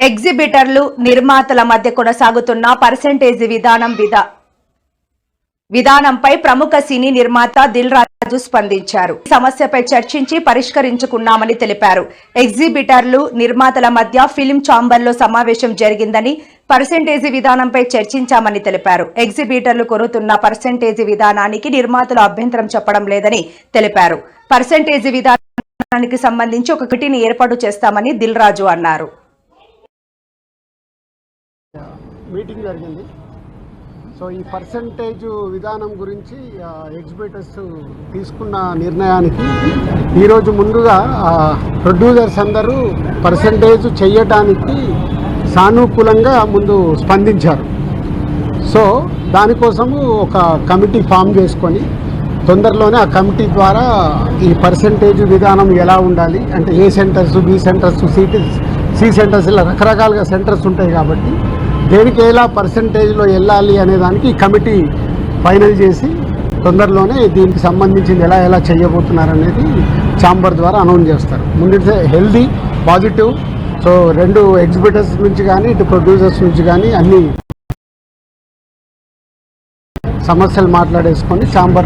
ఎగ్జిబిటర్లు నిర్మాతల మధ్య కొనసాగుతున్న పర్సెంటేజ్ విధానంపై ప్రముఖ సినీ నిర్మాత దిల్ రాజు స్పందించారు. ఈ సమస్యపై చర్చించి పరిష్కరించుకున్నామని తెలిపారు. ఎగ్జిబిటర్లు నిర్మాతల మధ్య ఫిల్మ్ ఛాంబర్లో సమావేశం జరిగిందని, పర్సెంటేజ్ విధానంపై చర్చించామని తెలిపారు. ఎగ్జిబిటర్లు కొనుతున్న పర్సెంటేజ్ విధానానికి నిర్మాతలు అభ్యంతరం చెప్పడం లేదని తెలిపారు. పర్సెంటేజ్ విధానానికి సంబంధించి ఒక కమిటీని ఏర్పాటు చేస్తామని దిల్ రాజు అన్నారు. మీటింగ్ జరిగింది. సో ఈ పర్సెంటేజ్ విధానం గురించి ఎగ్జిబిటర్స్ తీసుకున్న నిర్ణయానికి ఈరోజు ముందుగా ప్రొడ్యూసర్స్ అందరూ పర్సెంటేజ్ చేయటానికి సానుకూలంగా ముందు స్పందించారు. సో దానికోసము ఒక కమిటీ ఫామ్ చేసుకొని తొందరలోనే ఆ కమిటీ ద్వారా ఈ పర్సెంటేజ్ విధానం ఎలా ఉండాలి అంటే A centres, B centres, C centres ఇలా రకరకాలుగా సెంటర్స్ ఉంటాయి కాబట్టి దేనికి ఎలా పర్సెంటేజ్లో వెళ్ళాలి అనే దానికి ఈ కమిటీ ఫైనల్ చేసి తొందరలోనే దీనికి సంబంధించింది ఎలా చేయబోతున్నారనేది ఛాంబర్ ద్వారా అనౌన్స్ చేస్తారు. ముందు హెల్దీ పాజిటివ్. సో రెండు ఎగ్జిబిటర్స్ నుంచి కానీ ఇటు ప్రొడ్యూసర్స్ నుంచి కానీ అన్ని సమస్యలు మాట్లాడేసుకొని ఛాంబర్